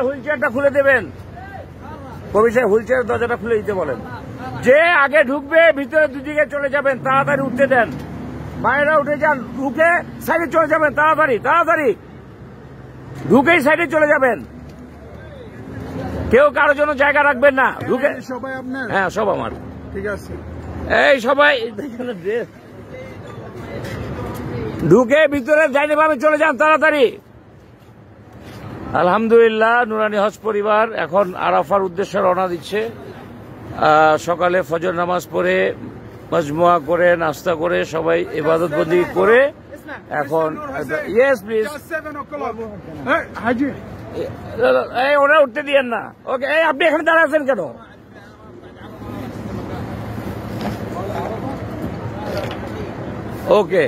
হুইলচেয়ারটা খুলে দেবেন। কবি সাহেব হুইলচেয়ারের দরজাটা খুলে দিতে বলেন। যে আগে ঢুকবে ভিতরে দুদিকে চলে যাবেন, তাড়াতাড়ি উঠতে দেন। বাইরে উঠে যান, ঢুকে সাইডে চলে যাবেন, তাড়াতাড়ি ঢুকেই সাইডে চলে যাবেন। কেউ কারোর জন্য জায়গা রাখবেন না। ঢুকে সবাই আপনার? হ্যাঁ, সব আমার। ঠিক আছে, এই সবাই ঢুকে ভিতরে যাইতে পারবে, চলে যান তাড়াতাড়ি। আলহামদুলিল্লাহ, নুরানি হজ পরিবার এখন আরাফার উদ্দেশ্যে রওনা দিচ্ছে। সকালে ফজর নামাজ পড়ে মজমুয়া করে নাস্তা করে সবাই ইবাদত বন্দি করে এখন ইয়েস প্লিজ এই ওরা উঠতে দিয়েন না। ওকে, এই আপনি এখানে দাঁড়া আছেন কেন? ওকে,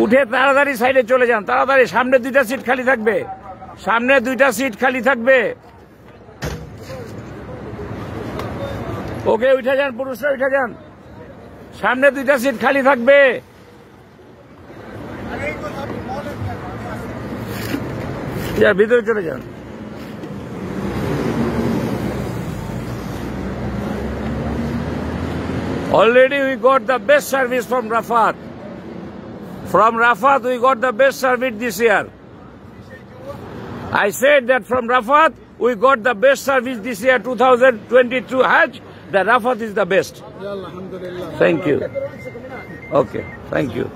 উঠে তাড়াতাড়ি সাইডে চলে যান, তাড়াতাড়ি। সামনে 2টা সিট খালি থাকবে, সামনে 2টা সিট খালি থাকবে। ওকে, উঠে যান, পুরুষরা উঠে যান, সামনে 2টা সিট খালি থাকবে। ভিতরে চলে যান। Already we got the best service from Rafat. From Rafat we got the best service this year. I said that from Rafat we got the best service this year, 2022 Hajj. The Rafat is the best. Thank you. Okay, thank you.